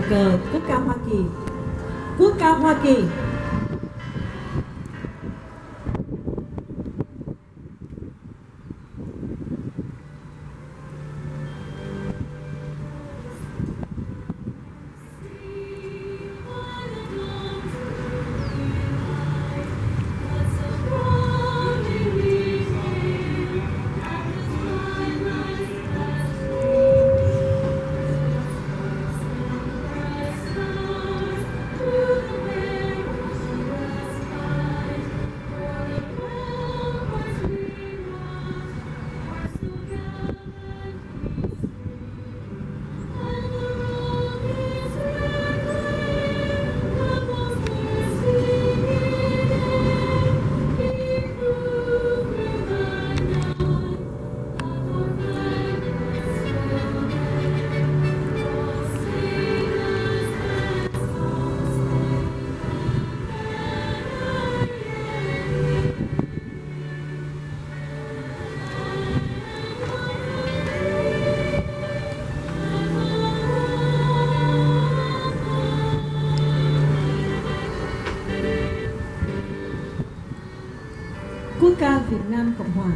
chào cờ quốc ca Hoa Kỳ. Quốc ca Hoa Kỳ. Quốc ca Việt Nam Cộng Hòa.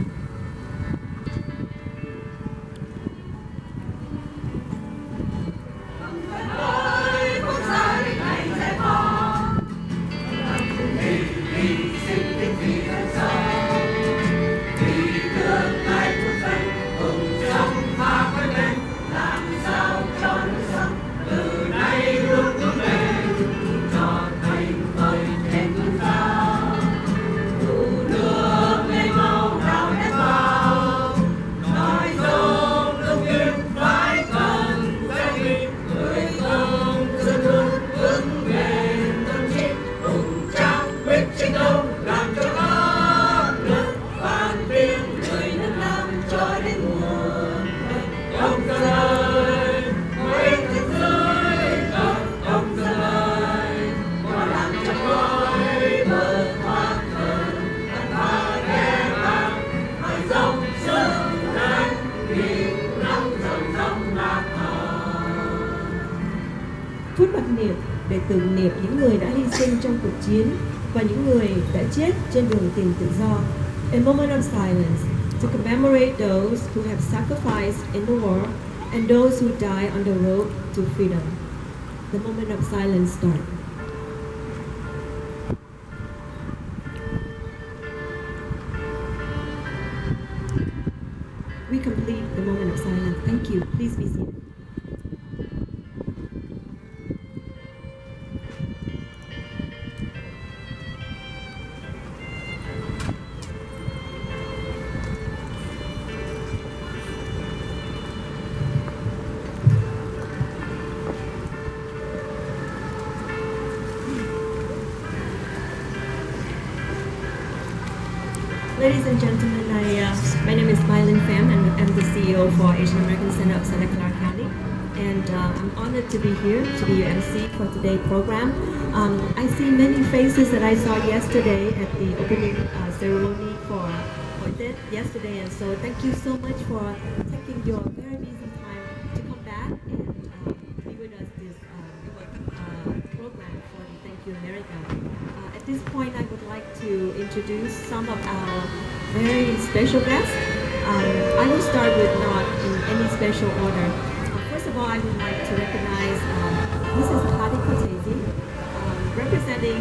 Phút mặc niệm để tưởng niệm những người đã hy sinh trong cuộc chiến và những người đã chết trên đường tìm tự do. A moment of silence to commemorate those who have sacrificed in the war and those who die on the road to freedom. The moment of silence starts. We complete the moment of silence. Thank you. Please be seated. Ladies and gentlemen, my name is Mylin Pham, and I'm the CEO for Asian American Center of Santa Clara County. And I'm honored to be here to be your MC for today's program. I see many faces that I saw yesterday at the opening ceremony for it yesterday, and so thank you so much for taking your very busy time to come back and be with us this program for the Thank You America. At this point, I would like to introduce some of our very special guests. I will start with not in any special order. First of all, I would like to recognize Mrs. Hadi Kotesi, representing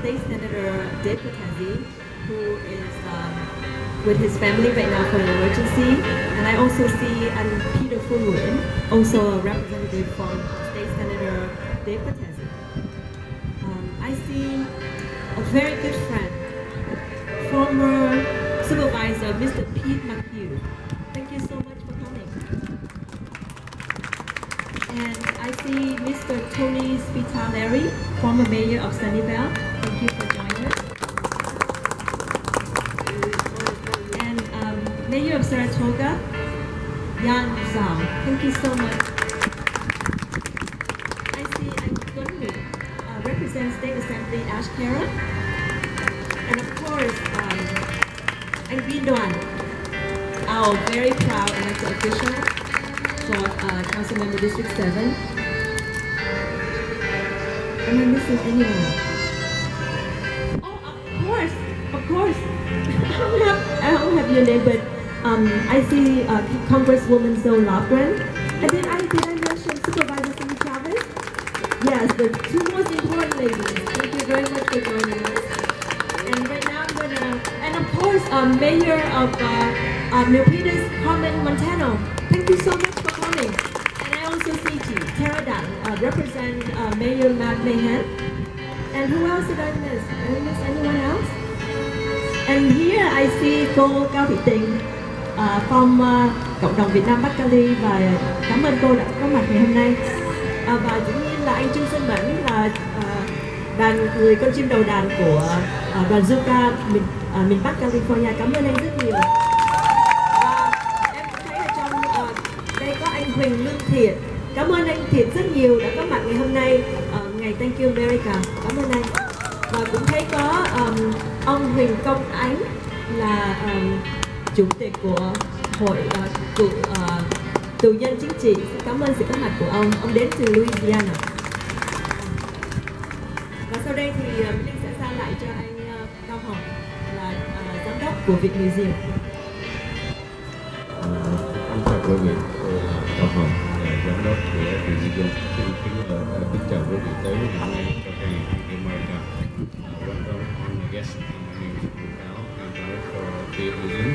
State Senator Dave Kotesi, who is with his family right now for an emergency. And I also see Peter Fulwood, also a representative from State Senator Dave Kotesi. I see a very good friend, former supervisor, Mr. Pete McHugh. Thank you so much for coming. And I see Mr. Tony Spitaleri, former mayor of Sunnyvale. Thank you for joining us. And Mayor of Saratoga, Yan Zhao. Thank you so much. I see Gunmu, represents State Assembly Ashkara. And of course, Anh Duan, our very proud elected official for Council Member District 7. Am I missing anyone? Oh, of course. I don't have your name, but I see Congresswoman Zoe Lofgren. And then did I mention Supervisor Cindy Chavez? Yes, the two most important ladies. Thank you very much for joining us. And right now I'm gonna, and of course, Mayor of Milpitas, Carmen Montano. Thank you so much for coming. And I also see Tara Dan, represent Mayor Matt Mahan. And who else did I miss? Did I miss anyone else? And here I see cô Cao Thị Tình from cộng đồng Việt Nam Bắc Cali, và cảm ơn cô đã có mặt ngày hôm nay. Và dĩ nhiên là anh Trương Xuân Mẫn là người con chim đầu đàn của đoàn Zuka miền Bắc California. Cảm ơn anh rất nhiều. Và em cũng thấy ở trong đây có anh Huỳnh Lương Thiện. Cảm ơn anh Thiện rất nhiều đã có mặt ngày hôm nay, ngày Thank You America. Cảm ơn anh. Và cũng thấy có ông Huỳnh Công Ánh là chủ tịch của hội tù nhân chính trị. Xin cảm ơn sự có mặt của ông. Ông đến từ Louisiana. Và sau đây thì Linh sẽ giao lại cho anh Cao Hồng, là giám đốc của Việt Museum. Xin chào quý vị, tôi là Cao Hồng, giám đốc của Việt Museum. Xin chào quý vị tới hôm nay cho ngày America. Welcome on my guest. My name is Cao. I'm director of the Museum,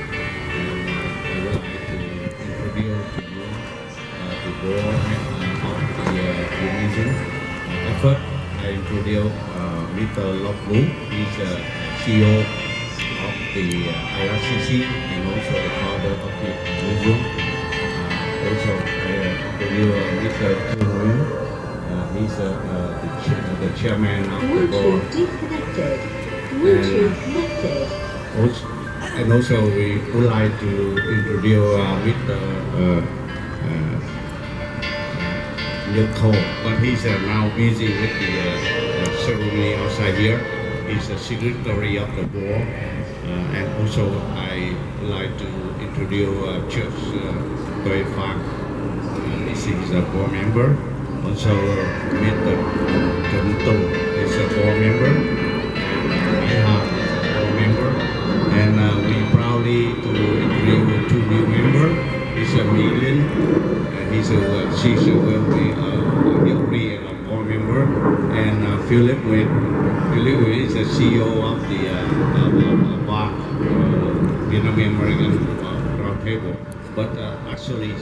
and I would like to introduce to you the board of the Museum. First, I introduce Mr. Lộc Vũ. He's CEO of the IRCC and also the founder of the museum. Also, I introduce Mr. Thương. He's the chairman of the board. And also we would like to introduce Mr. Nicole, but he's now busy with the ceremony outside here. He's the secretary of the board. And also I would like to introduce Church Toy Farm. He's a board member. Also Mr. Trần Tùng is a board member. And I is a board member. And we proudly to introduce two new members. He's a Million. She's a wealthy Hillary and a board member. And Philip is the CEO of the bar, Vietnamese American Round Table. But actually, he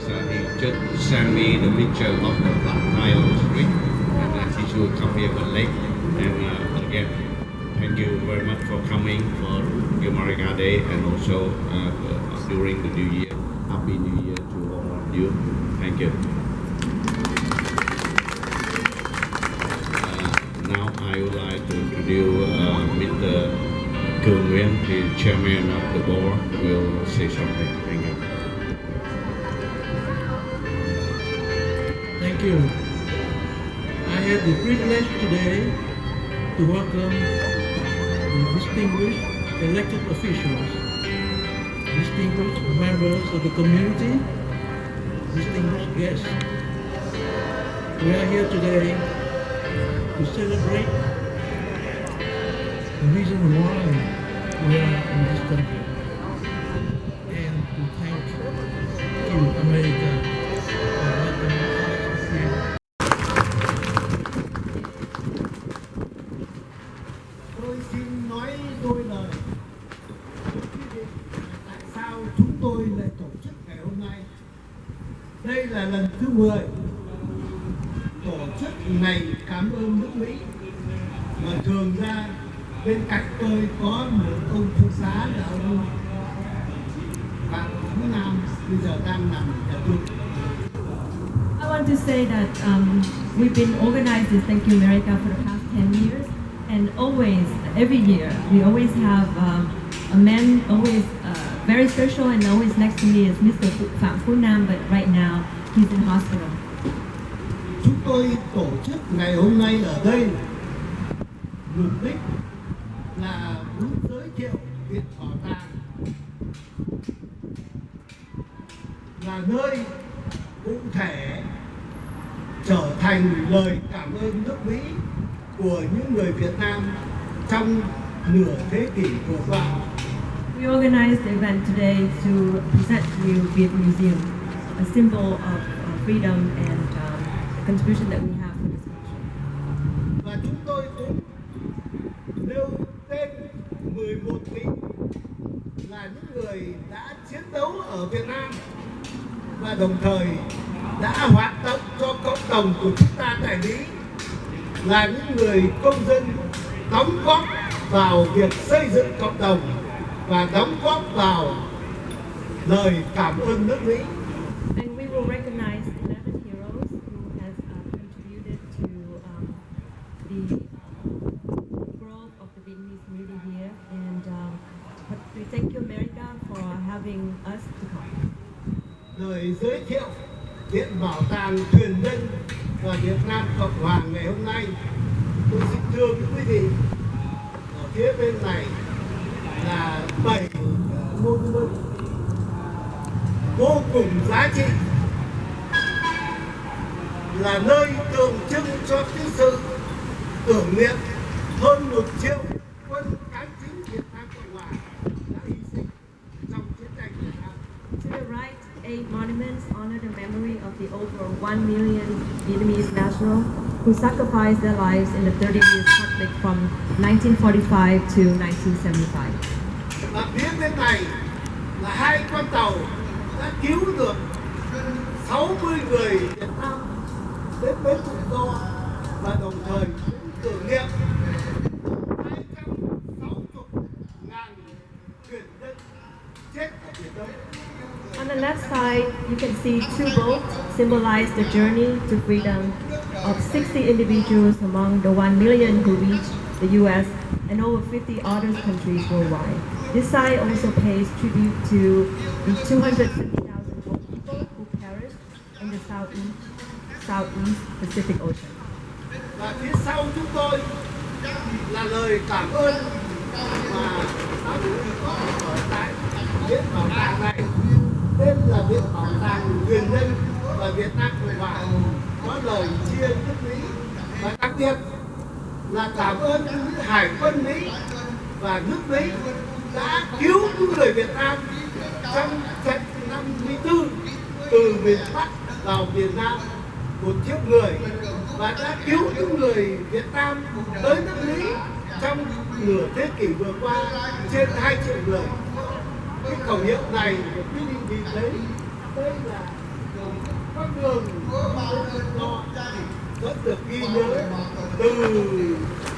just sent me the picture of the black tie on the street, and he should come here but late. And again, thank you very much for coming for America Day, and also during the New Year. Happy New Year to all of you. Thank you. Now I would like to introduce Mr. Cường Nguyen, the chairman of the board, will say something. Thank you. Thank you. I have the privilege today to welcome the distinguished elected officials, distinguished members of the community, distinguished guests. We are here today to celebrate the reason why we are in this country, and to thank you, America, for welcoming us here. Tôi xin nói đôi lời. Tại sao chúng tôi lại tổ chức ngày hôm nay? Đây là lần thứ 10 tổ chức ngày cảm ơn nước Mỹ. Mà thường ra bên cạnh tôi có một ông thư xá là ông Phạm Phú Nam, bây giờ đang nằm ở nhà thương. I want to say that we've been organizing this Thank You America for the past 10 years, and always, every year, we always have a man always very special, and always next to me is Mr. Phạm Phú Nam, but right now he's in hospital. Chúng tôi tổ chức ngày hôm nay ở đây mục đích là muốn giới thiệu Viện Bảo tàng là nơi cụ thể trở thành lời cảm ơn nước Mỹ của những người Việt Nam trong nửa thế kỷ vừa qua. We organized the event today to present to you Viet Museum, a symbol of freedom and the contribution that we have for this country. Và chúng tôi cũng nêu tên 11 vị là những người đã chiến đấu ở Việt Nam và đồng thời đã hoạt động cho cộng đồng của chúng ta tại Mỹ, là những người công dân đóng góp vào việc xây dựng cộng đồng và đóng góp vào lời cảm ơn nước Mỹ. And we will recognize 11 heroes who has contributed to the growth of the Vietnamese community here, and we thank you America for having us to come. Lời giới thiệu Viện Bảo tàng Thuyền nhân và Việt Nam Cộng hòa ngày hôm nay, tôi xin thưa với quý vị, ở phía bên này là 7 monument vô cùng giá trị, là nơi tượng trưng cho cái sự tưởng niệm hơn 1 triệu quân cán chính Việt Nam Cộng hòa đã hy sinh trong chiến tranh Việt Nam. To the right, 8 monuments honor the memory of the over 1 million Vietnamese nationals who sacrificed their lives in the 30 years conflict from 1945 to 1975. Và phía bên này là 2 con tàu đã cứu được 60 người Việt Nam đến bến tự do, và đồng thời cũng tưởng niệm 260.000 thuyền nhân chết ở Biển Đông. On the left side, you can see 2 boats symbolize the journey to freedom of 60 individuals among the 1 million who reached the U.S. and over 50 other countries worldwide. This side also pays tribute to the 250,000 boat people who perished in the Southeast Pacific Ocean. Và phía sau chúng tôi là lời cảm ơn mà đã được ở tại Viện Bảo tàng này, tên là Viện Bảo tàng Thuyền nhân và Việt Nam Cộng hòa, có lời tri ân nước Mỹ, và đặc biệt là cảm ơn những hải quân Mỹ và nước Mỹ đã cứu những người Việt Nam trong trận 54 từ miền Bắc vào miền Nam 1 triệu người, và đã cứu những người Việt Nam tới nước Mỹ trong nửa thế kỷ vừa qua trên 2 triệu người. Cái khẩu hiệu này của quý vị nhìn thấy, đây là con đường do vẫn được ghi nhớ từ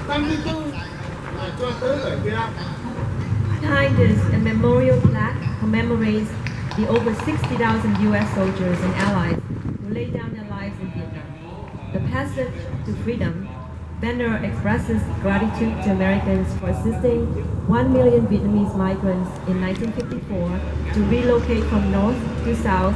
54 cho tới 75. Behind this, a memorial plaque commemorates the over 60,000 U.S. soldiers and allies who laid down their lives in Vietnam. The passage to freedom banner expresses gratitude to Americans for assisting 1 million Vietnamese migrants in 1954 to relocate from north to south,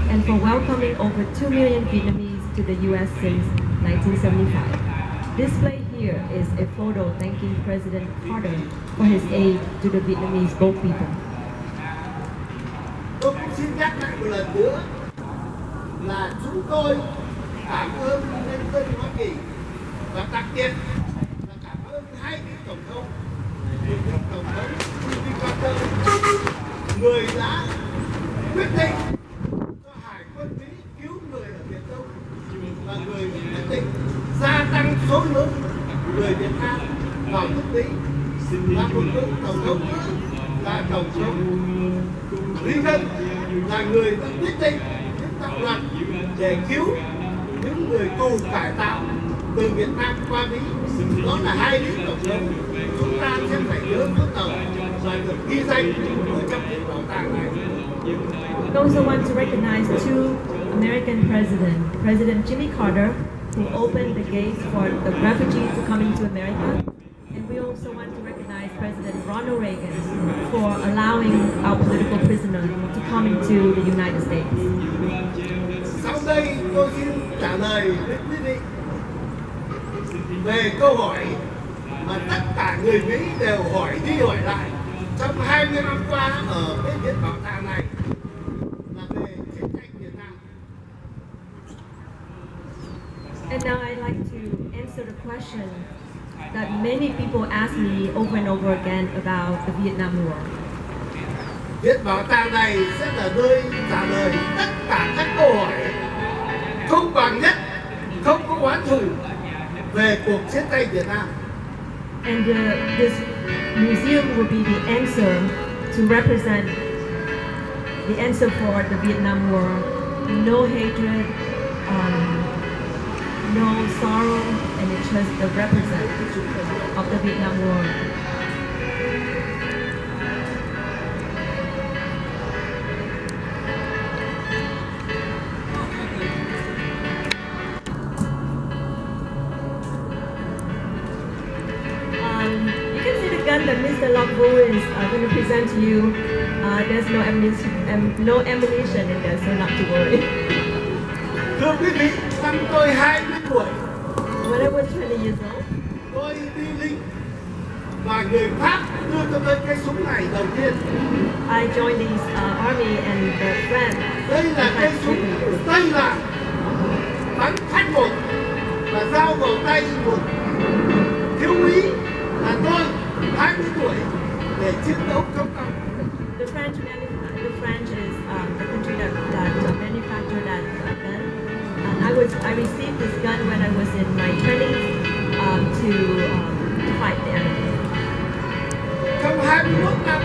and for welcoming over 2 million Vietnamese to the U.S. since 1975. Displayed here is a photo thanking President Carter for his aid to the Vietnamese boat people. Tôi cũng xin nhắc lại một lần nữa là chúng tôi cảm ơn nhân dân Hoa Kỳ, và đặc biệt là cảm ơn 2 vị tổng thống, một vị tổng thống Carter, người đã quyết định cho hải quân Mỹ cứu người ở Biển Đông, và người quyết định gia tăng số lượng người Việt Nam vào nước Mỹ, là một vị tổng thống là tổng thống Reagan, là người đã quyết định những đạo luật để cứu những người tù cải tạo từ Việt Nam qua Mỹ. Đó là 2 vị tổng thống, chúng ta sẽ phải nhớ bước đầu và được ghi danh ở trong viện bảo tàng này. We also want to recognize 2 American presidents, President Jimmy Carter, who opened the gates for the refugees to come into America, and we also want to recognize President Ronald Reagan for allowing our political prisoners to come into the United States. Sau đây tôi xin trả lời với quý vị về câu hỏi mà tất cả người Mỹ đều hỏi đi hỏi lại trong 20 năm qua ở cái viện bảo tàng này, là về chiến tranh Việt Nam. And now I'd like to answer the question that many people ask me over and over again about the Vietnam War. Viện bảo tàng này sẽ là nơi trả lời tất cả các câu hỏi công bằng nhất, không có oán thù về cuộc chiến tranh Việt Nam. And this museum will be the answer to represent the answer for the Vietnam War. No hatred, no sorrow, and it's just the representative of the Vietnam War. You can see the gun that Mr. Longbu is going to present to you. There's no ammunition in there, so not to worry. Thưa quý vị, năm tôi 20 tuổi, When I was 20 years old, tôi đi lính và người Pháp đưa cho tôi cái súng này đầu tiên. I joined the army and the French. Đây là cây súng Tây là bắn phát một và giao vào tay một thiếu úy là tôi 20 tuổi để chiến đấu chống cộng. The French is the country that manufactured that gun. And I received this gun when I was in my training to fight the enemy. Trong 21 năm,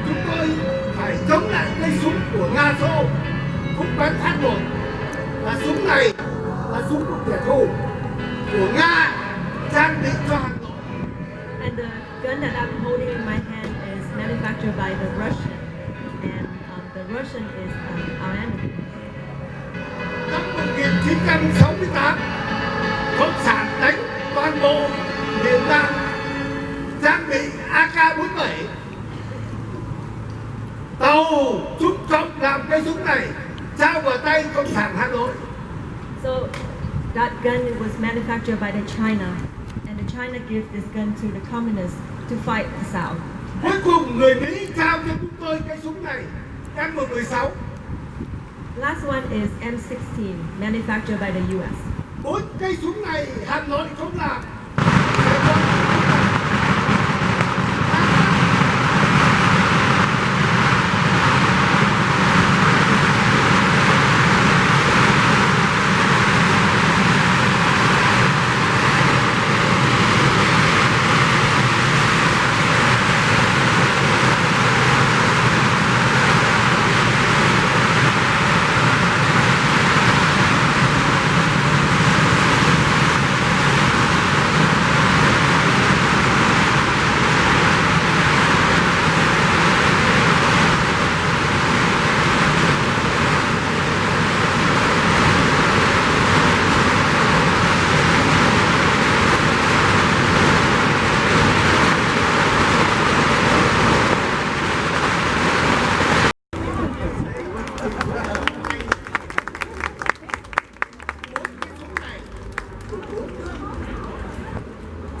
chúng tôi phải chống lại cây súng của Nga Xô, cũng bắn phát một. Và súng này là súng của kẻ thù của Nga trang bị cho Hà Nội. And the gun that I'm holding in my hand is manufactured by the Russian, and the Russian is our enemy. Năm 1968, Cộng sản đánh toàn bộ miền Nam trang bị AK-47. Tàu Trung Cộng làm cây súng này trao vào tay Cộng sản Hà Nội. So that gun was manufactured by the China, and the China gives this gun to the communists to fight the South. Cuối cùng người Mỹ trao cho chúng tôi cây súng này M16. Last one is M16, manufactured by the U.S. 4 cây súng này Hà Nội không làm.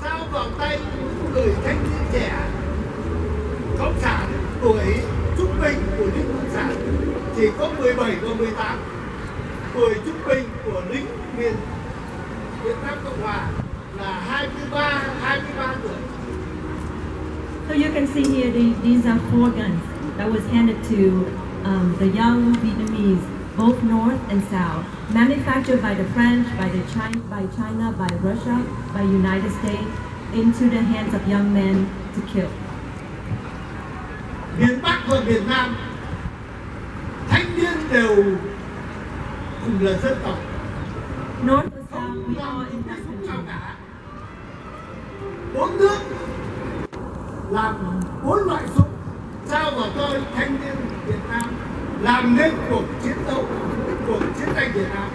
Trao vào tay người thanh niên trẻ Cộng sản tuổi trung bình của lính Cộng sản chỉ có 17 và 18. Tuổi trung bình của lính miền Việt Nam Cộng Hòa là 23 tuổi. So you can see here, these are 4 guns that was handed to the young Vietnamese, both North and South, manufactured by the French, by China, by Russia, by United States, into the hands of young men to kill. Miền Bắc và miền Nam, thanh niên đều cùng là dân tộc. North and South, Không we all làm in cái that súng country. nào cả. 4 nước làm 4 loại súng trao vào tôi thanh niên Việt Nam làm nên cuộc chiến đấu, cuộc chiến tranh Việt Nam.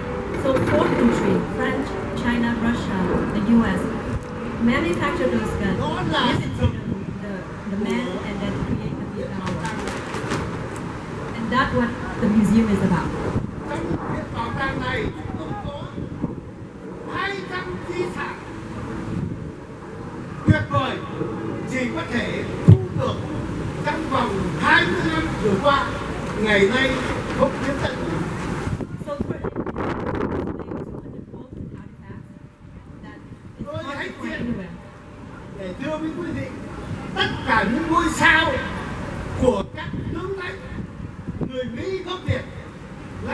So 4 countries, French, China, Russia, the U.S., manufacture those guns, Nó là give it to the men, and then create the Vietnam War. And that's what the museum is about. trong viện bảo tàng này chúng tôi có 200 di sản tuyệt vời chỉ có thể thu được trong vòng 20 năm vừa qua, ngày nay không đến tận. So for 200 books and artifacts that is hard to find anywhere.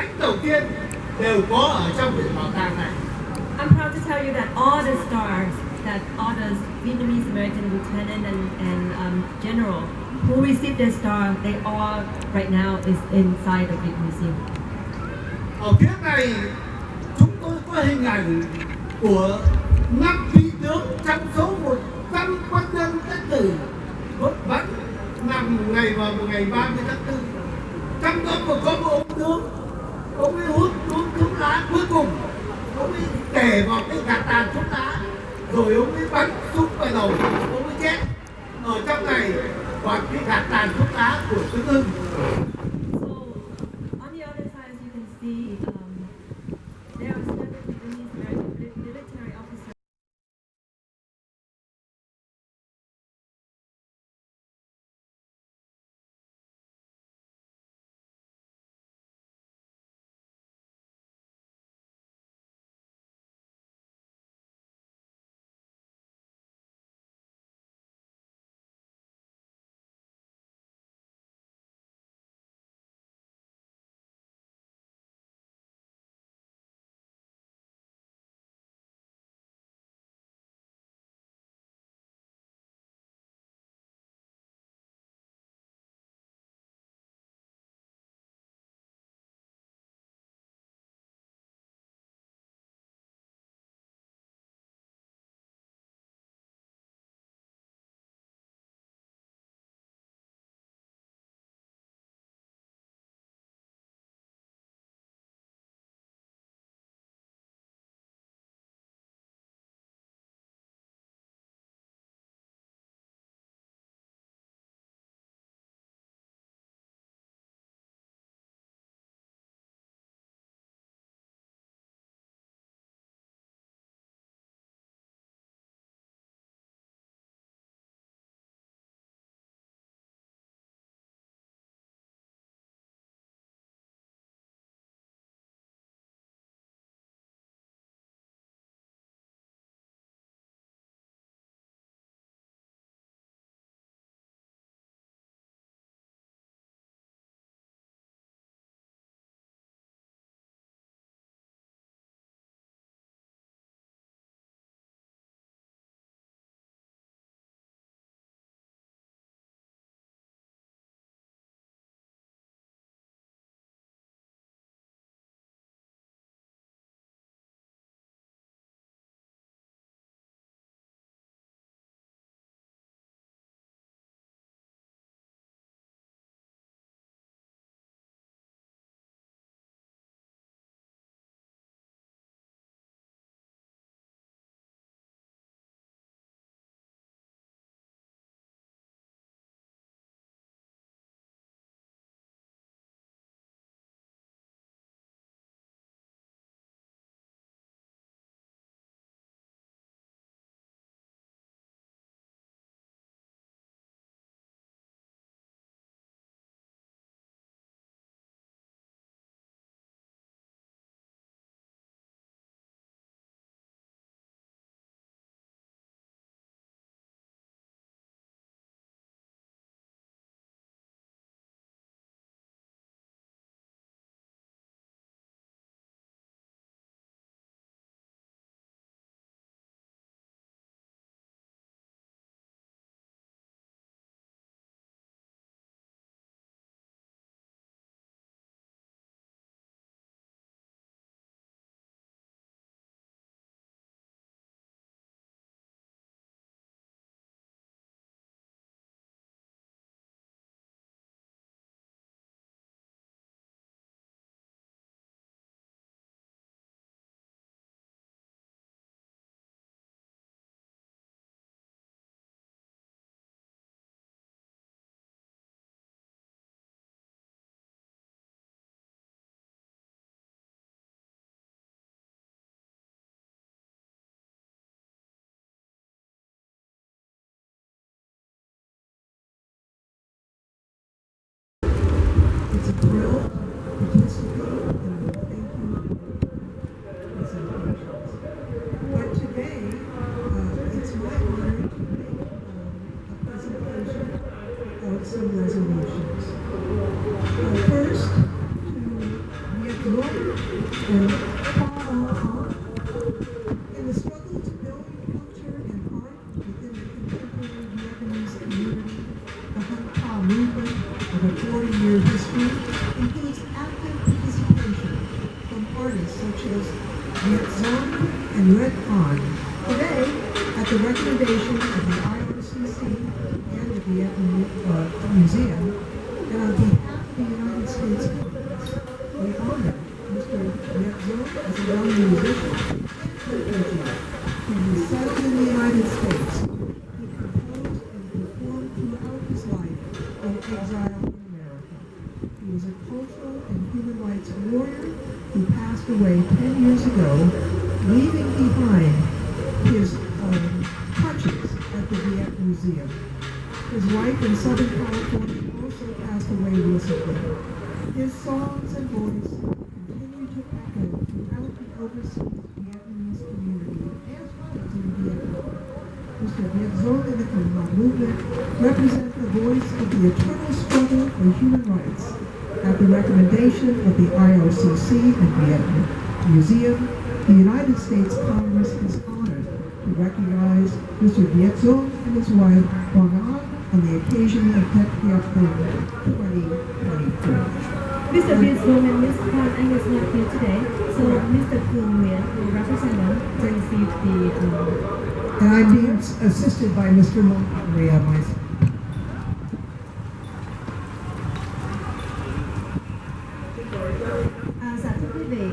thánh đầu tiên đều có ở trong viện bảo tàng này. I'm proud to tell you that all the stars, that all the Vietnamese American lieutenant and general who received their star, they all right now is inside the Viet Museum. Ở phía này chúng tôi có hình ảnh của 5 vị tướng trong số 100 quân nhân đất tử vẫn nằm ngày 30 tháng 4. Trong đó có một ông tướng, ông ấy hút thuốc lá cuối cùng, ông ấy kể vào cái gạt tàn thuốc lá, rồi ông ấy bắn súng vào đầu, ông ấy chết. Ở trong này còn cái gạt tàn thuốc lá của tướng Hưng. So on the other side, as you can see, there are several Vietnamese American military officers. some resolutions. First, to Dũng and Paul. In the struggle to build culture and art within the contemporary Vietnamese community, the Hung Pa movement of a 40-year history includes active participation from artists such as Viet Dũng and Red Con. Today, at the recommendation of the IRCC and the Vietnam Museum, and on behalf of the United States Congress, we honor Mr. Viet Dũng as a young musician and refugee. When he settled in the United States, he composed and performed throughout his life in exile in America. He was a cultural and human rights warrior who passed away 10 years ago, leaving behind his touches at the Viet Museum. His wife in Southern California also passed away recently. His songs and voice continue to echo throughout the overseas Vietnamese community as well as in Vietnam. Mr. Viet Dũng and the Khmer movement represent the voice of the eternal struggle for human rights. At the recommendation of the IRCC and Vietnam Museum, the United States Congress is honored to recognize Mr. Viet Dũng and his wife, Quang An, on the occasion of Tet Kiap Thung 2024. Mr. Viet Dũng and Ms. Kwan Anh is not here today, so Mr. Phương Nguyen will represent them to receive the And I'm being assisted by Mr. Montgomery on my side. Dạ thưa quý vị,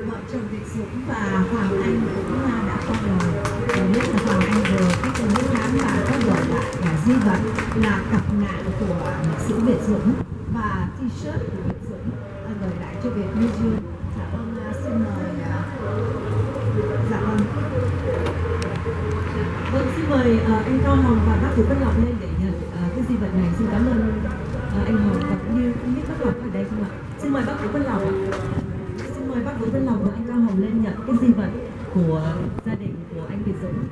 vợ chồng Việt Dũng và Hoàng Anh cũng đã qua đời. Biết là Hoàng Anh vừa cách đây mấy tháng đã có gọi lại là di vật là cặp nạn của nhạc sĩ Việt Dũng và t-shirt của Việt Dũng gửi lại cho Việt Museum. Dạ vâng, xin mời. Dạ vâng. Vâng, xin mời anh Cao Hồng và bác Vũ Văn Lộc lên để nhận cái di vật này. Xin cảm ơn anh Hồng và cũng như không biết bác Lộc ở đây không ạ? Xin mời bác Vũ Văn Lộc ạ. Xin mời bác Vũ Văn Lộc và anh Cao Hồng lên nhận cái di vật của gia đình của anh Việt Dũng.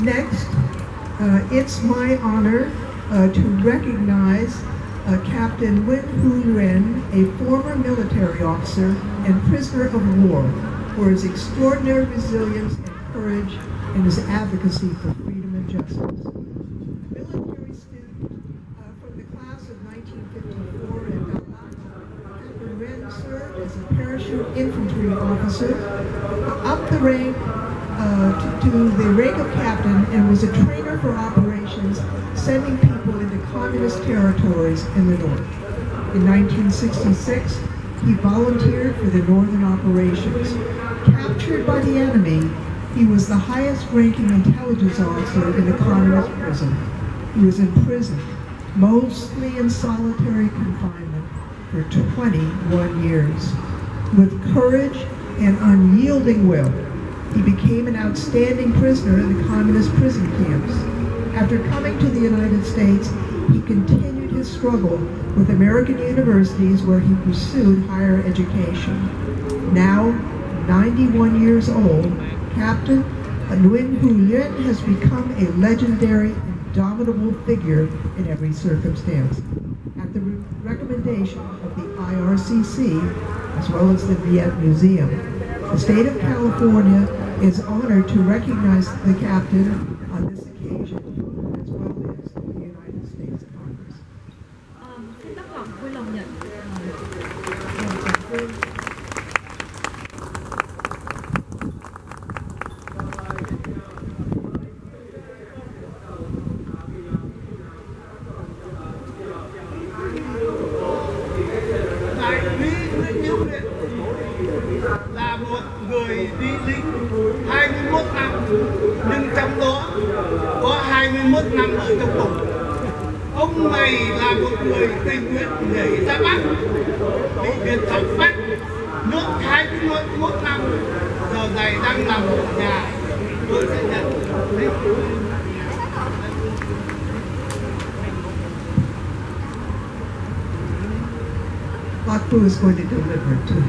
Next, it's my honor to recognize Captain Nguyen Huy Nguyen, a former military officer and prisoner of war, for his extraordinary resilience and courage and his advocacy for freedom and justice. A military student from the class of 1954 in Dalat, Captain Nguyen served as a parachute infantry officer, up the rank to the rank of captain, and was a trainer for operations, sending people into communist territories in the north. In 1966, he volunteered for the northern operations. Captured by the enemy, he was the highest-ranking intelligence officer in the communist prison. He was imprisoned, mostly in solitary confinement, for 21 years. With courage and unyielding will, he became an outstanding prisoner in the communist prison camps. After coming to the United States, he continued his struggle with American universities where he pursued higher education. Now, 91 years old, Captain Nguyen Huy Nguyen has become a legendary, indomitable figure in every circumstance. At the recommendation of the IRCC, as well as the Viet Museum, the state of California is honored to recognize the captain on this occasion, as well as the United States Congress. Xin bác Lộc vui lòng nhận Đại úy Nguyễn Hữu Luyện là một người đi lính 21 năm, nhưng trong đó có 21 năm ở trong tù. Ông này là một người tình nguyện nhảy ra Bắc, bị Việt Cộng bắt, nước 21 năm, giờ này đang nằm ở nhà. Tôi sẽ nhận. Baku is going to deliver it to you.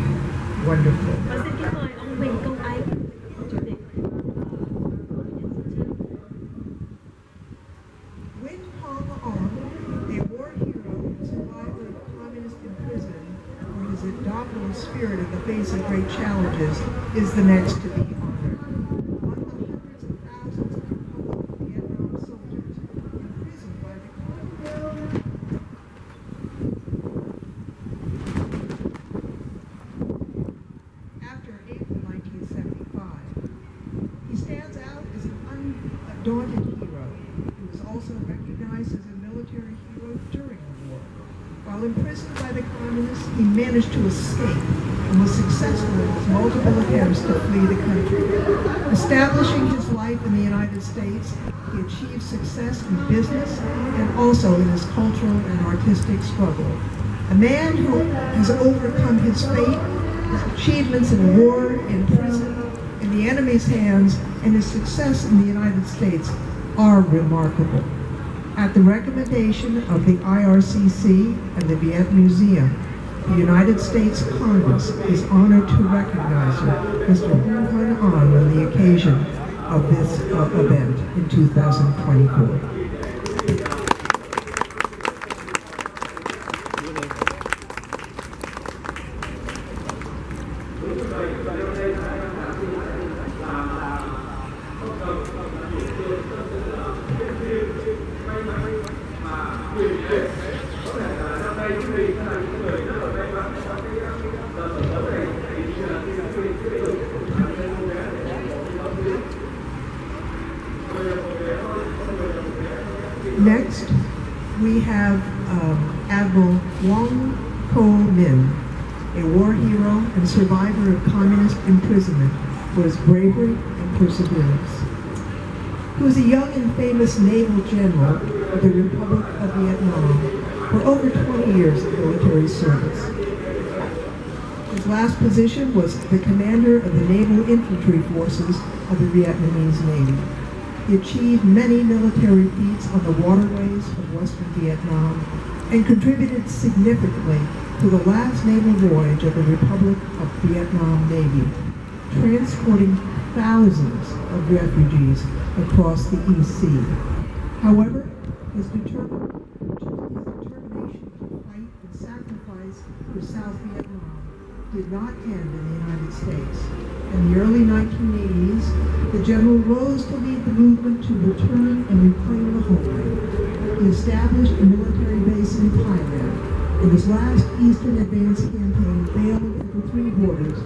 Wonderful. và xin kính mời ông Huỳnh Công Ánh, chủ tịch spirit in the face of great challenges is the next to be honored. Among the hundreds of thousands of Republic of Vietnam soldiers imprisoned by the after April 1975, he stands out as an undaunted hero who is also recognized as a military hero during the war. While imprisoned by the communists, he managed to escape and was successful in his multiple attempts to flee the country. Establishing his life in the United States, he achieved success in business and also in his cultural and artistic struggle. A man who has overcome his fate, his achievements in war, in prison, in the enemy's hands, and his success in the United States are remarkable. At the recommendation of the IRCC and the Viet Museum, the United States Congress is honored to recognize Mr. Hu Hun An on the occasion of this event in 2024. Next, we have Admiral Wong Ho Min, a war hero and survivor of communist imprisonment for his bravery and perseverance. He was a young and famous naval general of the Republic of Vietnam for over 20 years of military service. His last position was the commander of the Naval Infantry Forces of the Vietnamese Navy. He achieved many military feats on the waterways of Western Vietnam and contributed significantly to the last naval voyage of the Republic of Vietnam Navy, transporting thousands of refugees across the East Sea. However, his determination to fight and sacrifice for South Vietnam did not end in the United States. In the early 1980s, the general rose to lead the movement to return and reclaim the homeland. He established a military base in Thailand, and his last Eastern Advance campaign failed at the three borders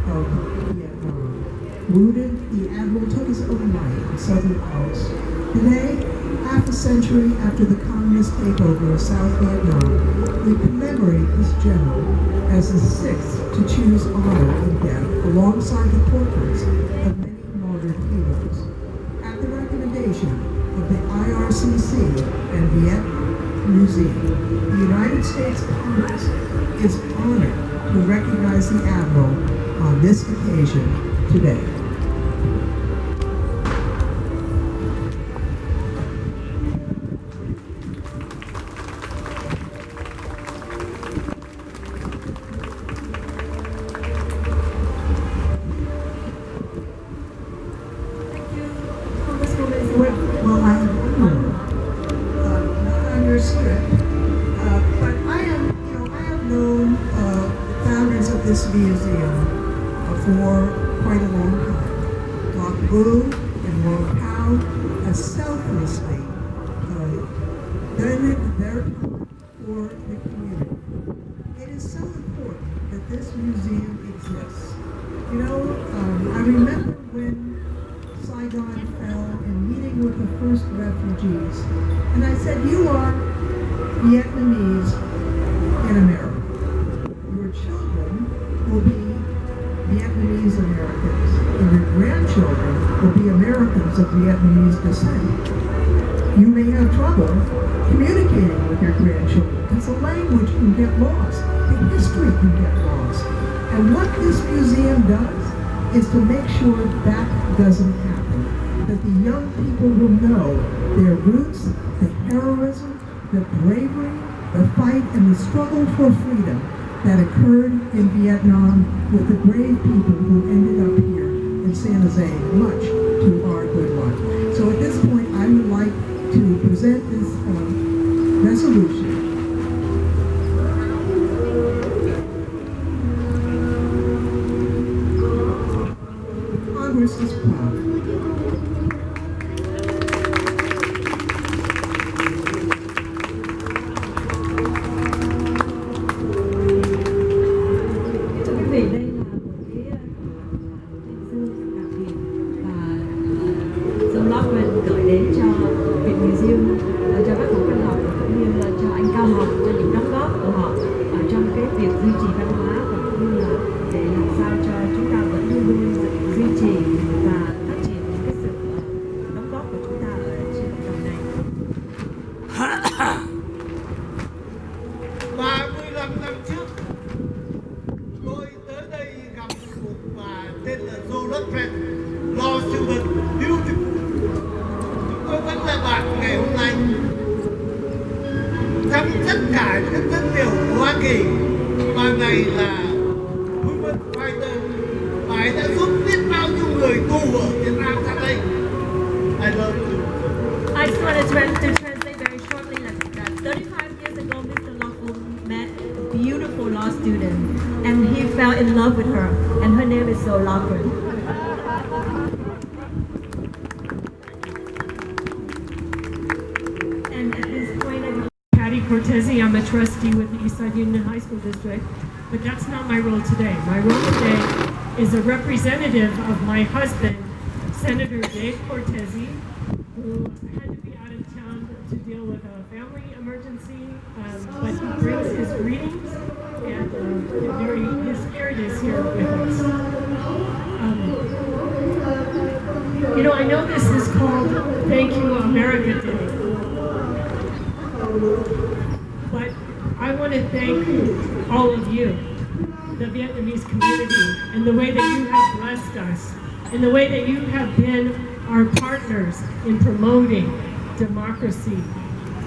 of Vietnam. Wounded, the admiral took his own life in southern Laos. Today, half a century after the communist takeover of South Vietnam, we commemorate this general as the sixth to choose honor in death alongside the portraits of many martyred heroes. At the recommendation of the IRCC and Viet Museum, the United States Congress is honored to recognize the admiral on this occasion today. Well, I have one more, not under script, but I have known founders of this museum for quite a long time. Doc Wu and Wong Pao have selflessly donated their time for the community. It is so important that this museum exists. You know, I remember when Saigon fell and meeting with the first refugees, and I said, you are Vietnamese in America. Your children will be Vietnamese Americans, and your grandchildren will be Americans of Vietnamese descent. You may have trouble communicating with your grandchildren because the language can get lost, the history can get lost. And what this museum does is to make sure that doesn't happen, that the young people will know their roots, the heroism, the bravery, the fight, and the struggle for freedom that occurred in Vietnam with the brave people who ended up here in San Jose, much to our good luck. So at this point, I would like to present this resolution. ngày hôm nay. Trong tất cả những dân biểu của Hoa Kỳ, bà này là women fighter, bà ấy đã giúp biết bao nhiêu người tù ở Việt Nam sang đây. I love you. I just wanted to translate very shortly that 35 years ago, Mr. Loughlin met a beautiful law student, and he fell in love with her, and her name is So Loughlin. And at this point, Patty Cortese, I'm a trustee with the Eastside Union High School District, but that's not my role today. My role today is a representative of my husband, Senator Dave Cortese, who had to be out of town to deal with a family emergency, but he brings his greetings, and his spirit is here with us. I know this is called Thank You America Day, but I want to thank all of you, the Vietnamese community, and the way that you have blessed us, and the way that you have been our partners in promoting democracy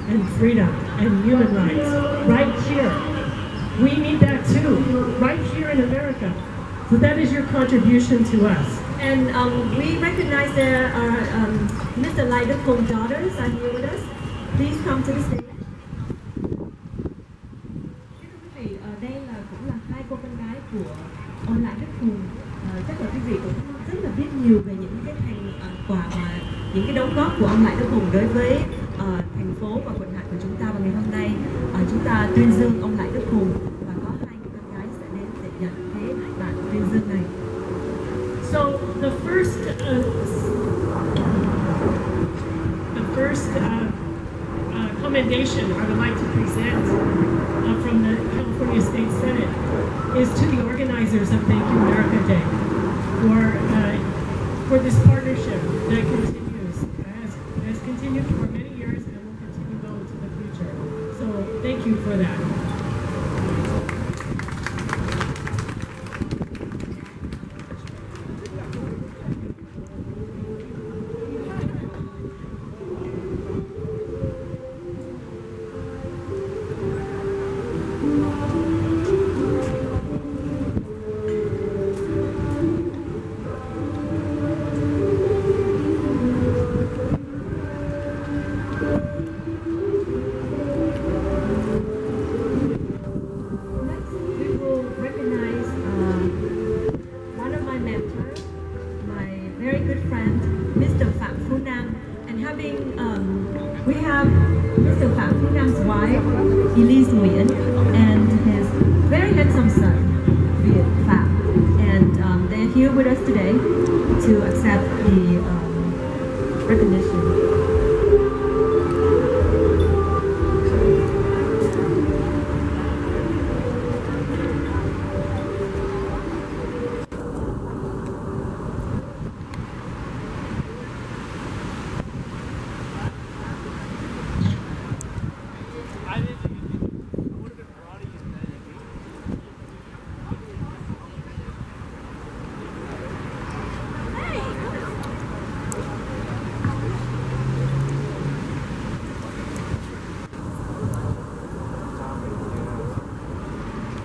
and freedom and human rights right here. We need that too, right here in America. So that is your contribution to us. And we recognize there are Mr. Lai Đức Hùng daughters are here with us. Please come to the stage. Đây cũng là hai cô con gái của ông Lại Đức Hùng. Chắc là quý vị cũng rất là biết nhiều về những cái thành quả và những cái đóng góp của ông Lại Đức Hùng đối với thành phố và quận hạt của chúng ta. Và ngày hôm nay chúng ta tuyên dương ông Lại Đức Hùng và có hai cô con gái sẽ đến để nhận cái bản tuyên dương này. So the first commendation I would like to present from the California State Senate is to the organizers of Thank You America Day for this partnership that has continued for many years and will continue well into the future. So thank you for that. We have Mr. Phạm Phú Nam's wife, Elise Nguyen, and his very handsome son, Viet Phạm. And they're here with us today to accept the recognition.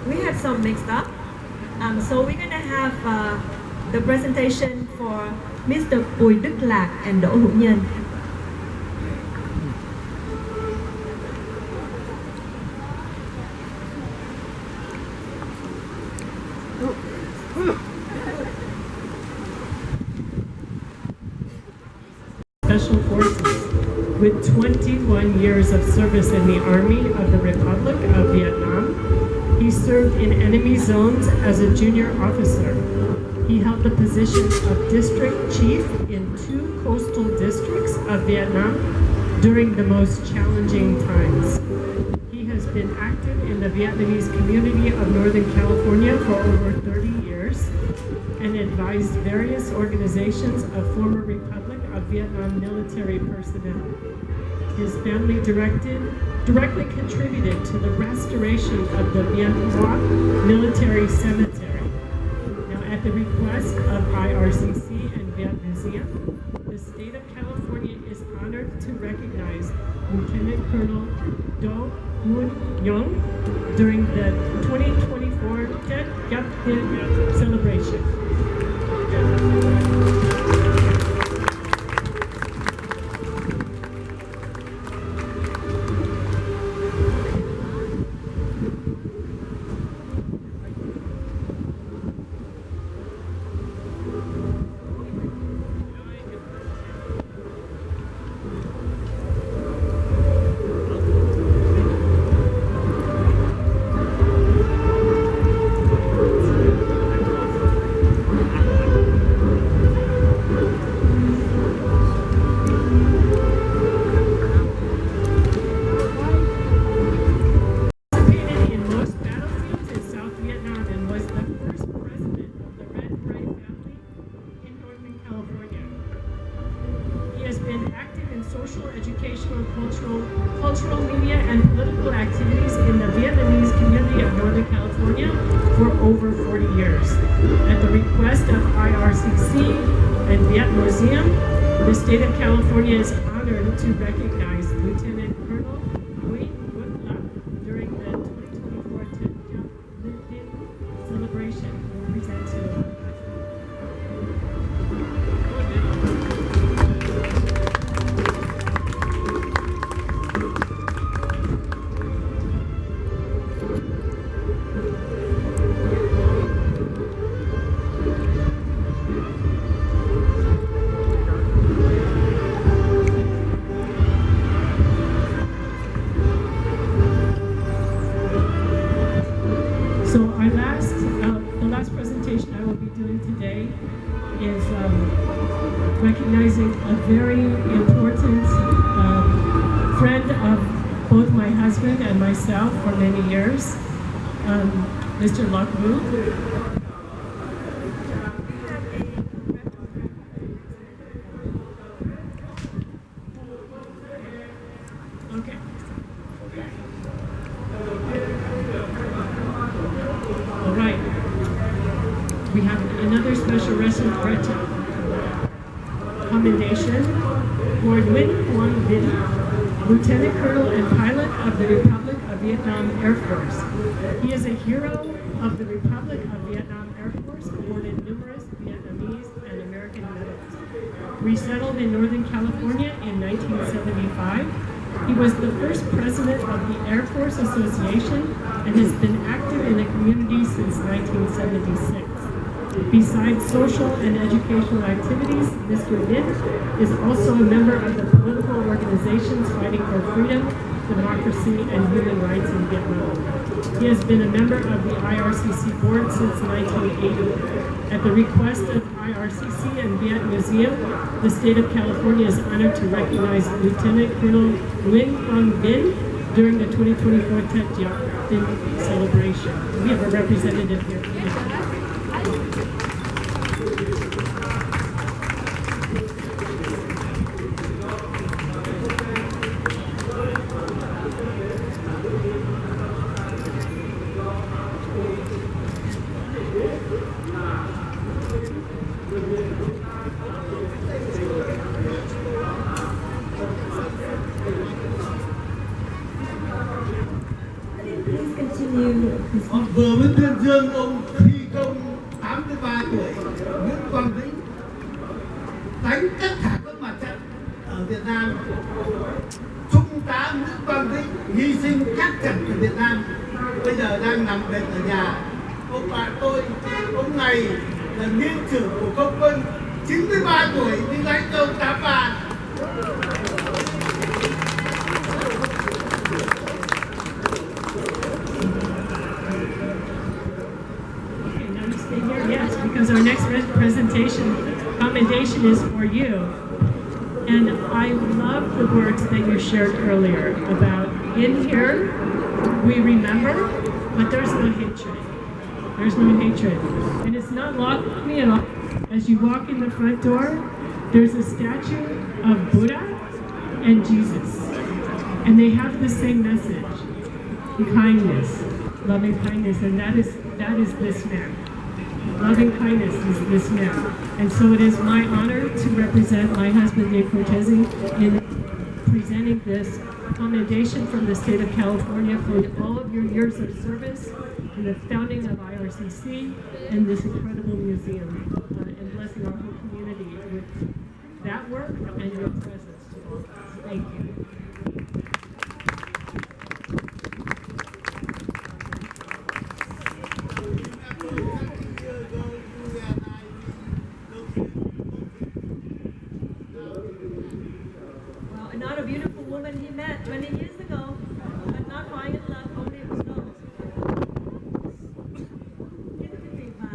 We had some mixed up. So we're going to have the presentation for Mr. Bùi Đức Lạc and Đỗ Hữu Nhân. Special Forces with 21 years of service in the Army of the Republic of Vietnam. He served in enemy zones as a junior officer. He held the position of district chief in 2 coastal districts of Vietnam during the most challenging times. He has been active in the Vietnamese community of Northern California for over 30 years and advised various organizations of former Republic of Vietnam military personnel. His family directly contributed to the restoration of the Bien Hoa Military Cemetery. Now, at the request of IRCC and Viet Museum, the state of California is honored to recognize Lieutenant Colonel Do Moon Young during the 2024 Tet Yap Din celebration. Cultural media and political activities in the Vietnamese community of Northern California for over 40 years. At the request of IRCC and Viet Museum, the state of California is honored to recognize Lieutenant Colonel Nguyen Quoc Lap during the 2024 Tet Yap Din celebration. We'll present to the last presentation I will be doing today is recognizing a very important friend of both my husband and myself for many years, Mr. Loc Vu. Okay. All right. We have another special commendation for Nguyen Quang Vinh, Lieutenant Colonel and pilot of the Republic of Vietnam Air Force. He is a hero of the Republic of Vietnam Air Force, awarded numerous Vietnamese and American medals. Resettled in Northern California in 1975, he was the first president of the Air Force Association and has been active in the community since 1976. Besides social and educational activities, Mr. Vinh is also a member of the political organizations fighting for freedom, democracy, and human rights in Vietnam. He has been a member of the IRCC board since 1980. At the request of IRCC and Viet Museum, the state of California is honored to recognize Lieutenant Colonel Nguyen Quang Vinh during the 2024 Tet Yap Din celebration. We have a representative here. Vừa mới tuyên dương ông phi công 83 tuổi Nguyễn Quang Vinh đánh tất cả các mặt trận ở Việt Nam. Trung tá Nguyễn Quang Vinh hy sinh các trận ở Việt Nam, bây giờ đang nằm bệnh ở nhà. Ông bạn tôi, ông này là niên trưởng của công quân, 93 tuổi đi đánh ông 83. Yes, because our next commendation is for you. And I love the words that you shared earlier about in here, we remember, but there's no hatred. There's no hatred. And it's not lost on me at all. As you walk in the front door, there's a statue of Buddha and Jesus. And they have the same message, kindness, loving kindness, and that is this man. Loving kindness is this man. And so it is my honor to represent my husband, Dave Cortese, in presenting this commendation from the state of California for all of your years of service in the founding of IRCC and this incredible museum, and blessing our whole community with that work and your presence to all of us. Thank you. Well, not a beautiful woman he met many years ago, but not falling in love, only it was gold. Kính thưa quý vị, và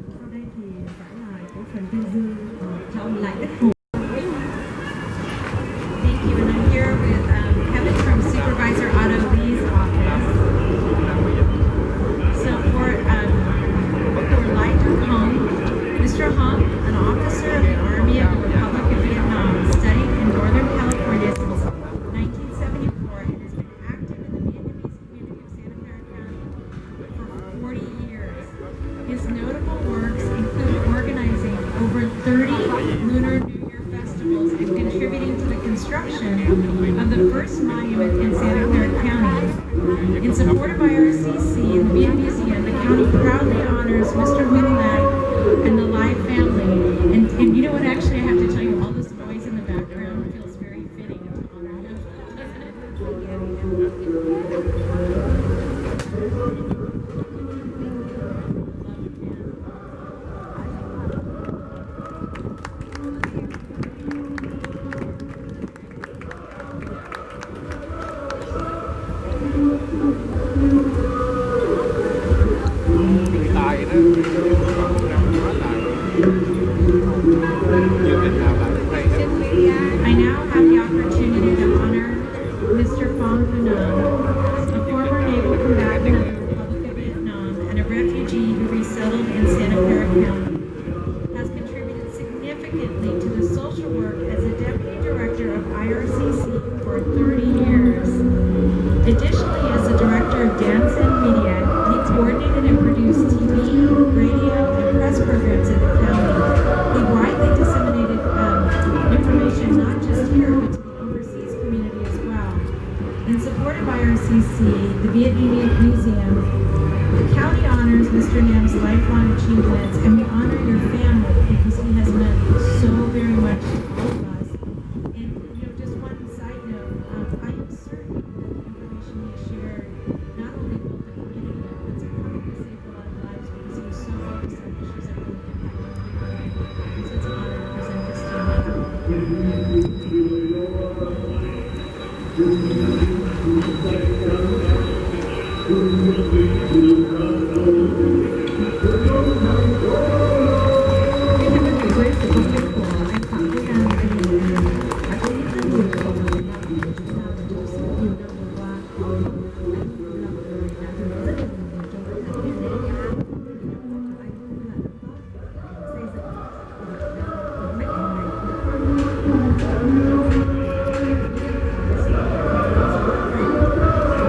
sau đây thì sẽ là cái phần tuyên dương cho ông Lại Đức Hùng. Thank you, and I'm here with Kevin from Supervisor Otto Lee's office. So for Lai Đức Hùng, Mr. Hung, an officer of the Army of the Republic of Vietnam, studied in Northern California since 1974 and has been active in the Vietnamese community of Santa Clara County for 40 years. His notable works include organizing over 30 Lunar New Year festivals and contributing to the construction of the first monument in Santa Clara County. In support of IRCC and the Vietnamese Museum, the county proudly honors Mr. Huyen Lai and the Lai family. And you know what, actually I have to tell you, all this noise in the background feels very fitting to honor him, doesn't it? I now have the opportunity to honor Mr. Pham Vu Nam, a former naval combatant of the Republic of Vietnam and a refugee who resettled in Santa Clara County. Has contributed significantly to the social work as a deputy director of IRCC for 30 years. Additionally, as the director of Dance and Media, he coordinated and produced TV, radio, and press programs in the county. He widely disseminated information not just here, but to the overseas community as well. In support of IRCC, the Vietnamese Museum, the county honors Mr. Nam's lifelong achievements, and we honor your family because he has meant so very much to all of us. And just one side note, I am certain that the information he shared not only built the community, but it's probably saved a lot of lives because he was so focused on issues that really impact the community. So it's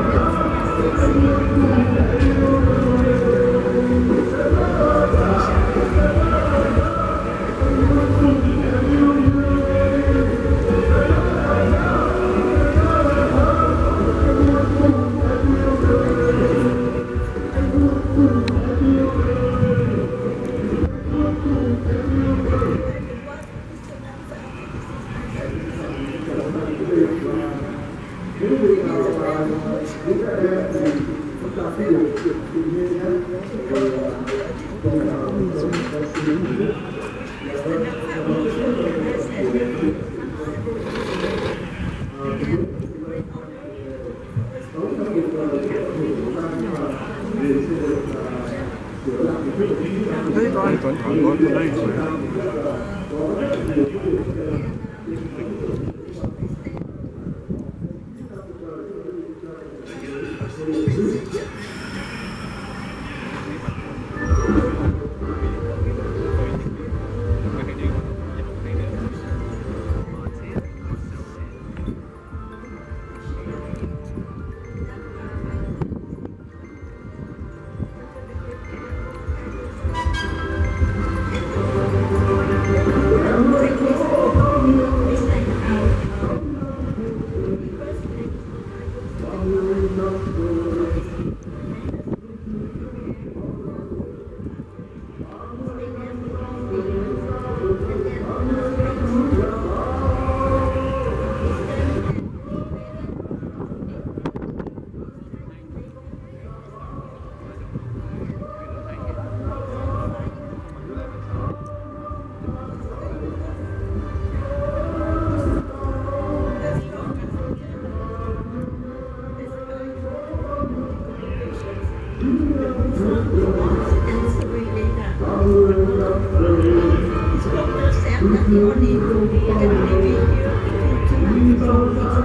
an honor to present this to you. from the walls, and it's the way they got. It's not said that the only can live here between 2 and 4 weeks,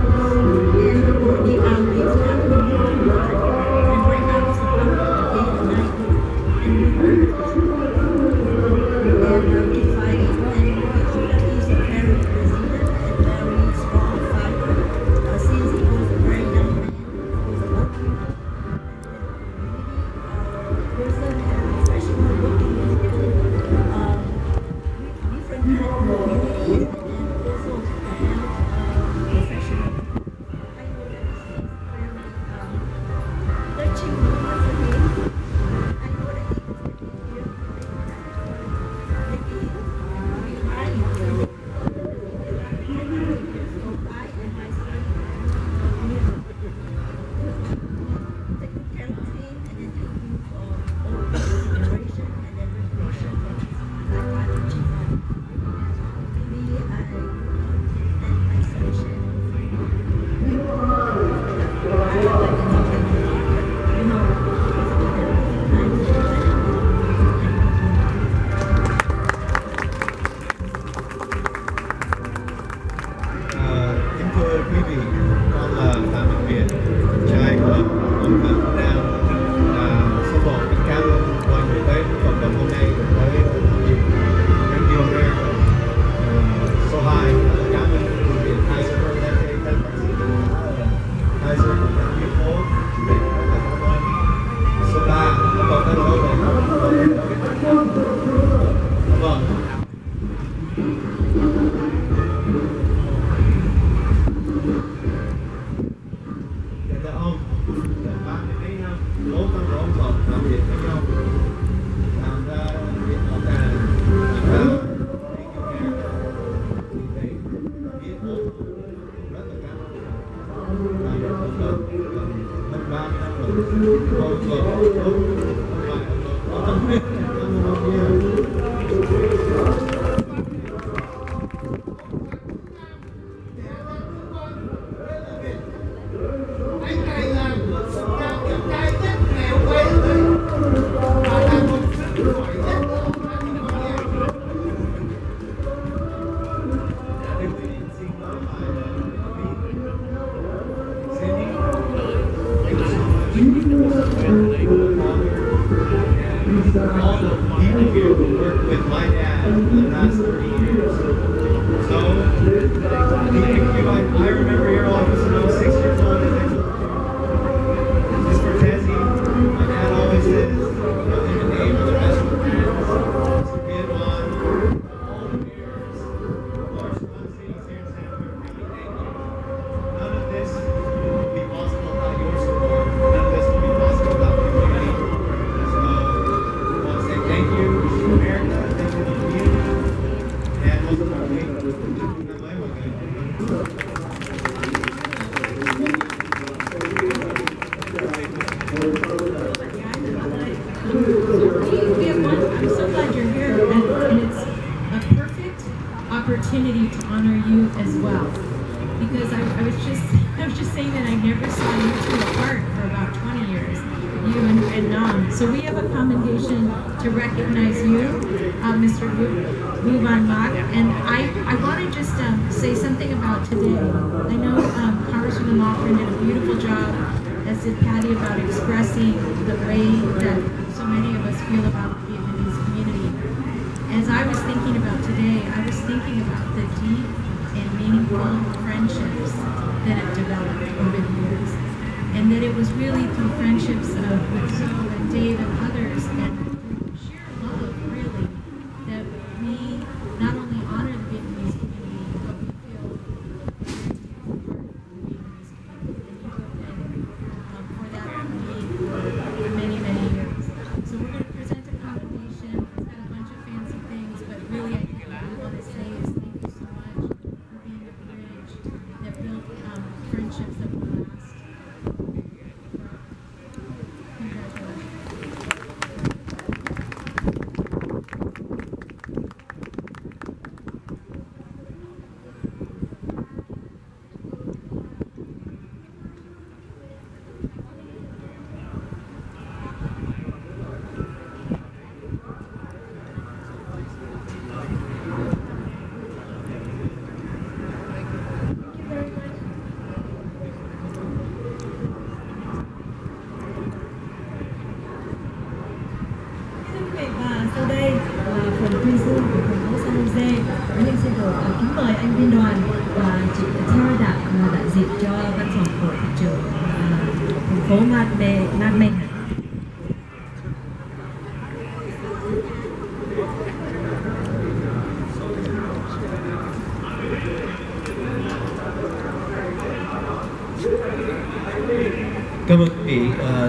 and the body are mixed up with the water. And right now it's about day and night, and we work with this. And if I and he's a very resilient and very strong fighter. Since he was a very young man, he was working person and professional working with different kind of communities and also to help professional. I know that it's very touching moment for him. I know that he was here. Maybe behind him. So I and my son taking care of him and then taking for all the situation and then recognition for his life achievement. Maybe I and my son share. Kính thưa quý vị, con là Phạm Văn Việt, trai của ông Phạm Văn Nam. Số 1 kính cảm ơn mọi người đến cộng đồng hôm nay với dịp Thank you America. Số 2 cảm ơn bệnh viện Kaiser Permanente Tân Bác sĩ Kaiser của thành phố Việt rất là cảm ơn. Số 3 còn đang nói về vâng. Thưa ông, bác mấy năm, 4 năm rồi ông còn làm việc với nhau, làm ra việc bảo tàng, làm ra thì thấy biết ông rất là cảm ơn. Làm được một lần, hơn 30 năm rồi, tôi vừa có ông ngoại, có tâm huyết, cảm ơn ông nhiều. Anh này là đẹp trai nhất nghèo quê ở đây và là một sự giỏi nhất của ông Phan Văn Việt. All the people here who worked with my dad for the last 30 years. So, I remember your office when I was 6 years old. Miss Cortese, my dad always says, him and Dave are the best of friends. Mr. Piedmont, all the mayors, our cities here in Santa Fe, really thank you. None of this would be possible without your support. None of this would be possible without the community. So, I want to say thank you to America, thank you to the community, and most importantly, to my wife. I'm so glad you're here, and it's a perfect opportunity to honor you as well. Because I was just saying that I never saw you two apart for about 20 years, you and Nam. So we have a commendation to recognize you, Mr. Vu Van Bach, and I want to just say something about today. I know Congressman Lofgren did a beautiful job, as did Patty, about expressing the way that so many of us feel about the Vietnamese community. As I was thinking about today, I was thinking about the deep and meaningful friendships that have developed over the years. And that it was really through friendships with Sue and Dave and others, and sheer love, really, that we not only honor the Vietnamese community, but we feel very part of the Vietnamese community. And you have been for that for me for many, many years. So we're going to present a commendation. It's got a bunch of fancy things, but really I want to say is thank you so much for being a bridge that built friendships that will last. diện cho văn phòng của thị trưởng thành phố Manhattan. Cảm ơn quý vị,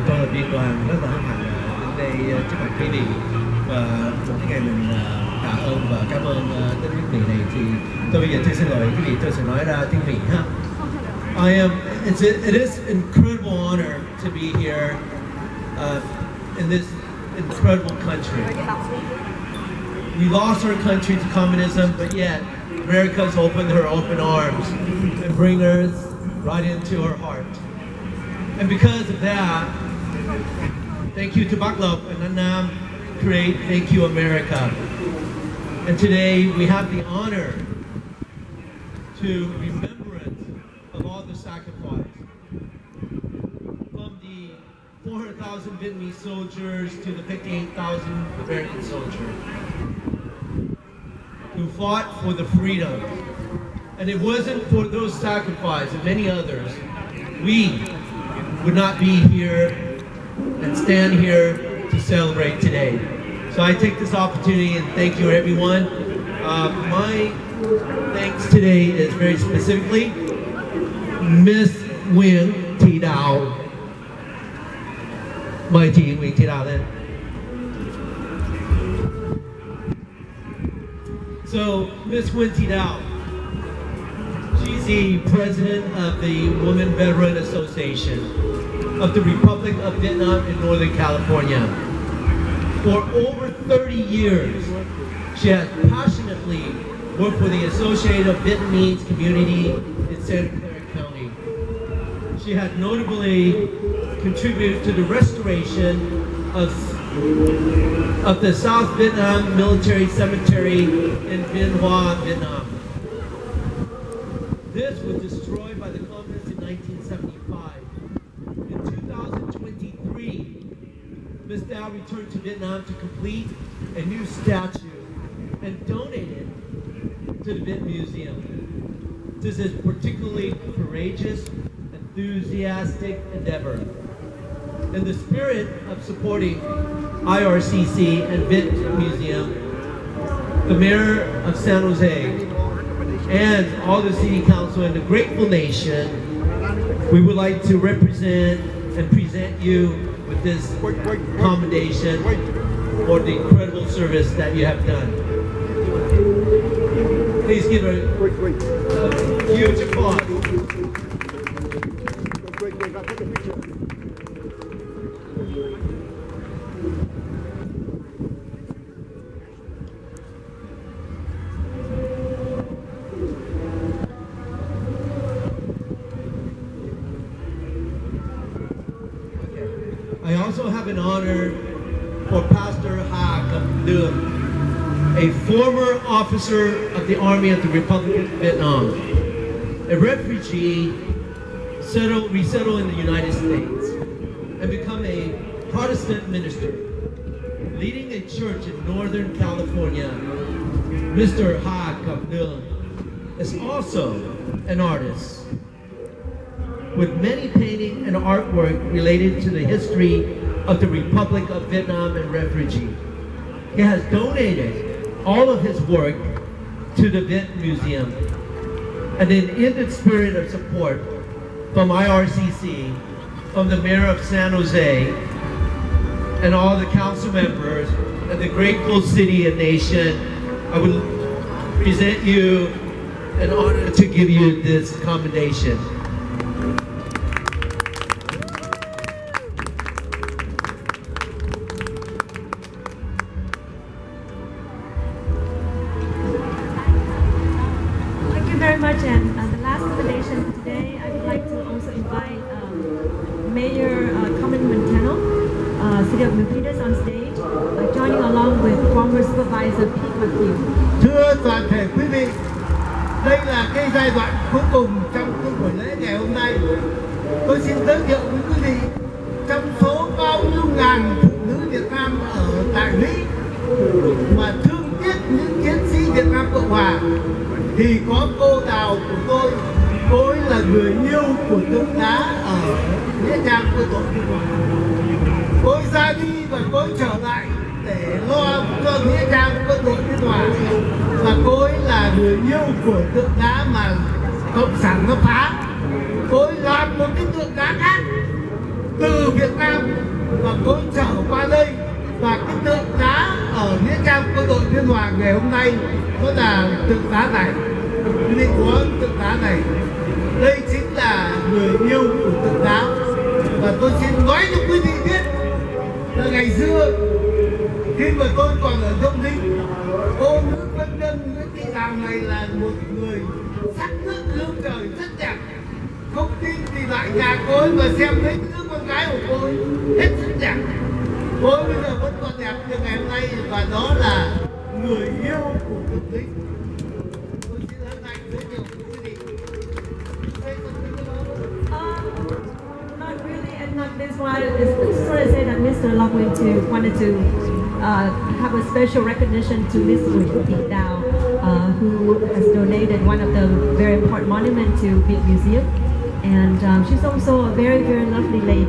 tôi là biên đoàn rất là hân hạnh đến đây trước mặt quý vị và một cái ngày mình tạ ơn và cảm ơn đất nước Mỹ này thì tôi bây giờ tôi xin lỗi quý vị, tôi sẽ nói ra tiếng Mỹ ha. It is an incredible honor to be here in this incredible country. We lost our country to communism, but yet America's opened her open arms and bring us right into her heart. And because of that, thank you to Bác Lộc and An Nam, create Thank You America. And today we have the honor to remembrance of all the sacrifice. From the 400,000 Vietnamese soldiers to the 58,000 American soldiers who fought for the freedom. And it wasn't for those sacrifices and many others, we would not be here and stand here to celebrate today. So I take this opportunity and thank you everyone. My thanks today is very specifically Miss Nguyen Thi Dao. Mời chị Nguyễn Thị Đào lên. So Miss Nguyen Thi Dao, she's the president of the Women Veteran Association of the Republic of Vietnam in Northern California. For over 30 years, she has passionately worked for the Associated Vietnamese Community in Santa Clara County. She has notably contributed to the restoration of the South Vietnam Military Cemetery in Bien Hoa, Vietnam. This was destroyed by the communists in 1975. In 2023, Ms. Dow returned to Vietnam to complete a new statue and donate it to the Viet Museum. This is particularly courageous, enthusiastic endeavor. In the spirit of supporting IRCC and Viet Museum, the Mayor of San Jose and all the City Council and the grateful nation, we would like to represent and present you with this commendation for the incredible service that you have done. Please give a huge applause. I also have an honor for Pastor Ha Cam Duong, a former officer of the Army of the Republic of Vietnam, a refugee resettled in the United States, and become a Protestant minister, leading a church in Northern California. Mr. Ha Cam Duong is also an artist, with many painting and artwork related to the history of the Republic of Vietnam and refugee. He has donated all of his work to the Viet Museum. And in the spirit of support from IRCC, from the Mayor of San Jose, and all the council members, and the grateful city and nation, I would present you an honor to give you this commendation. Very much, and the last commendation for today, I would like to also invite Mayor Carmen Montano, City of Milpitas on stage, joining along with former Supervisor Pete McHugh. Thưa toàn thể quý vị, đây là cái giai đoạn cuối cùng trong cái buổi lễ ngày hôm nay. Tôi xin giới thiệu với quý vị, trong số bao nhiêu ngàn phụ nữ Việt Nam ở tại Mỹ mà thương tiếc những chiến sĩ Việt Nam Cộng Hòa, thì có cô Đào của tôi, cô ấy là người yêu của tượng đá ở nghĩa trang quân đội Biên Hòa. Cô ấy ra đi và cô ấy trở lại để lo cho nghĩa trang quân đội Biên Hòa. Và cô ấy là người yêu của tượng đá mà cộng sản nó phá. Cô ấy làm một cái tượng đá khác từ Việt Nam và cô ấy trở qua đây, và cái tượng đá ở nghĩa trang quân đội Biên Hòa ngày hôm nay nó là tượng đá này, định có tượng đá này. Đây chính là người yêu của tượng đá. Và tôi xin nói cho quý vị biết là ngày xưa khi mà tôi còn ở Đông Ninh, cô nữ quân nhân Nguyễn Thị Đàm này là một người sắc nước hương trời rất đẹp. Không tin thì lại nhà cô ấy mà xem thấy đứa con gái của cô ấy hết sức đẹp. Cô ấy bây giờ vẫn còn đẹp như ngày hôm nay, và đó là người yêu của tượng đỉnh. Tôi xin hân hạnh giới thiệu với quý vị. Not really, and not this one. It's just want to say that Mr. Loughlin wanted to have a special recognition to Miss Nguyễn Thị Đào, who has donated one of the very important monuments to Việt Museum. And she's also a very, very lovely lady.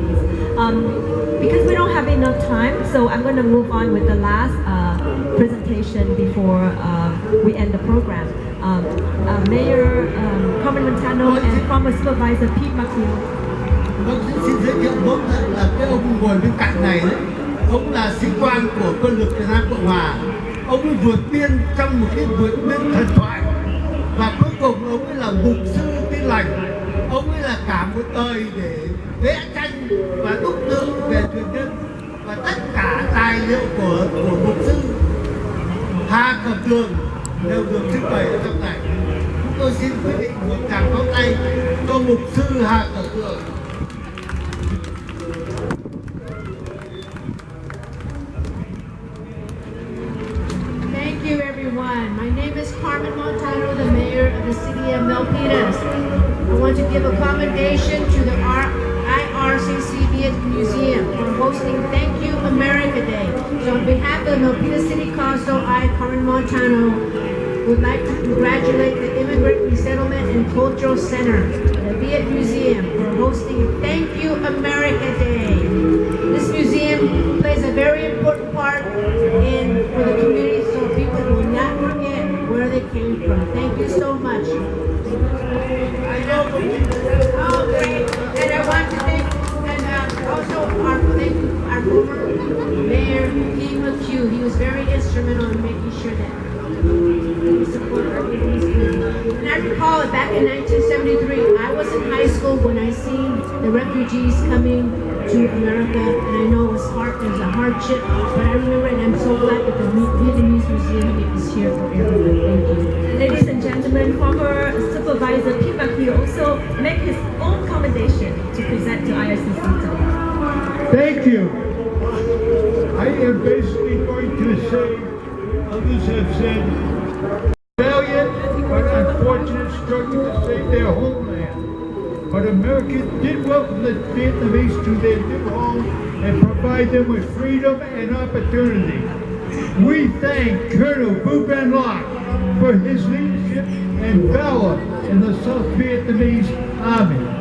Because we don't have enough time, so I'm going to move on with the last presentation before we end the program. Mayor Carmen Montano and former supervisor Pete McHugh. Vâng, xin giới thiệu một là cái ông ngồi bên cạnh này đấy. Ông là sĩ quan của quân lực Việt Nam Cộng Hòa. Ông ấy vượt biên trong một cái vượt biên thần thoại. Và cuối cùng ông ấy là mục sư Tin Lành. Ông ấy là cả một đời để vẽ tranh và đúc tượng về truyền nhân, và tất cả tài liệu của mục sư Hà Cẩm Tường đều được trưng bày ở trong này. Chúng tôi xin quý vị một tràng pháo tay cho mục sư Hà Cẩm Tường. Thank you, everyone. My name is Carmen Montano, the mayor of the city of Milpitas. I want to give a commendation to the IRCC Viet Museum for hosting Thank You America Day. So on behalf of the Milpitas City Council, I, Carmen Montano, would like to congratulate the Immigrant Resettlement and Cultural Center, the Viet Museum, for hosting Thank You America Day. This museum plays a very important part for the community, so people will not forget where they came from. Thank you so much. Oh, great. And I want to thank, and also our former Mayor Pete McHugh. He was very instrumental in making sure that we support our community. And I recall it back in 1973, I was in high school when I seen the refugees coming to America, and I know it was a hardship, but I remember, and I'm so glad that the Vietnamese Museum is here for everyone. Thank you. Ladies and gentlemen, former supervisor Pete McHugh also make his own commendation to present to IRCC. Thank you. I am basically going to say, others have said, valiant but unfortunate struggle to save their homeland. But America did welcome the Vietnamese to their new home and provide them with freedom and opportunity. We thank Colonel Vu Van Loc for his leadership and valor in the South Vietnamese Army.